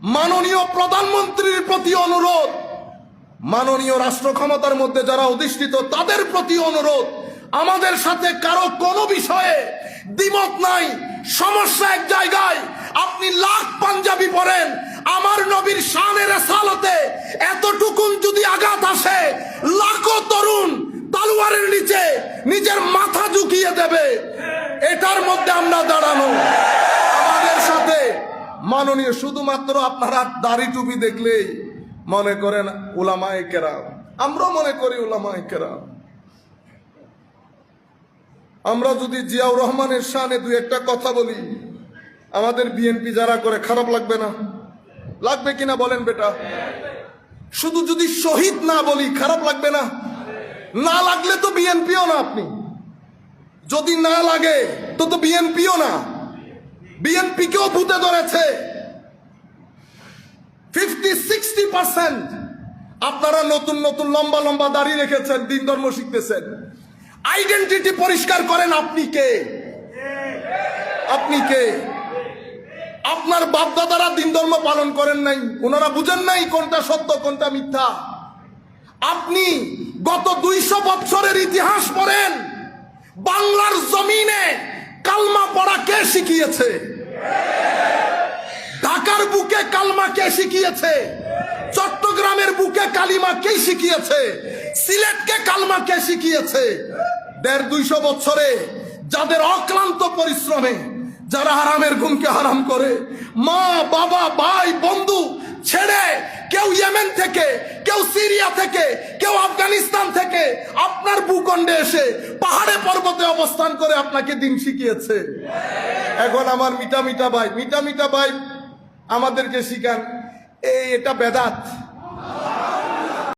মাননীয় প্রধানমন্ত্রীর প্রতি অনুরোধ, মাননীয় রাষ্ট্র ক্ষমতার মধ্যে যারা অধিষ্ঠিত তাদের প্রতি অনুরোধ, আমাদের সাথে কারো কোনো বিষয়ে দ্বিমত নাই, সমস্যা এক জায়গায়। আপনি লাখ পাঞ্জাবি পরেন, আমার নবীর শানে রিসালাতে এতটুকুন যদি আঘাত আসে, লাখো তরুণ তলোয়ারের নিচে নিজের মাথা ঝুঁকিয়ে দেবে। এটার মধ্যে আমরা দাঁড়ানো। আমাদের সাথে মাননীয়, শুধুমাত্র আপনারা দাড়ি টুপি দেখলেই মনে করেন উলামায়ে কেরাম, আমরাও মনে করি উলামায়ে কেরাম। আমরা যদি জিয়াউর রহমানের শানে দুই একটা কথা বলি, আমাদের বিএনপি যারা করে খারাপ লাগবে না? লাগবে কিনা বলেন বেটা? শুধু যদি শহীদ না বলি খারাপ লাগবে না? না লাগলে তো বিএনপিও না। আপনি যদি না লাগে তো বিএনপিও না। বিএনপিকেও ভূতে ধরেছে 50-60%। আপনারা নতুন নতুন লম্বা লম্বা দাড়ি রেখেছেন, দিন ধর্ম শিখতেছেন। আইডেন্টিটি পরিষ্কার করেন, আপনি কে? আপনি কে? আপনার বাপদাদারা দিন ধর্ম পালন করেন নাই, ওনারা বুঝেন নাই কোনটা সত্য কোনটা মিথ্যা। আপনি গত 200 বছরের ইতিহাস পড়েন, বাংলার জমিনে কালমা পড়া কে শিখিয়েছে? ঢাকার বুকে কালমা কে শিখিয়েছে? চট্টগ্রামের বুকে কালিমা কে শিখিয়েছে? সিলেটকে কালমা কে শিখিয়েছে? 150-200 বছরে যাদের অক্লান্ত পরিশ্রমে, যারা হারামের গুণকে হারাম করে, মা বাবা ভাই বন্ধু ছেড়ে, কেউ ইয়েমেন থেকে, কেউ সিরিয়া থেকে, কেউ আফগানিস্তান থেকে আপনার ভূখণ্ডে এসে পাহাড়ে পর্বতে অবস্থান করে আপনাকে দিন শিখিয়েছে। এখন আমার মিটা মিটা ভাই আমাদেরকে শিখান এটা বেদাত।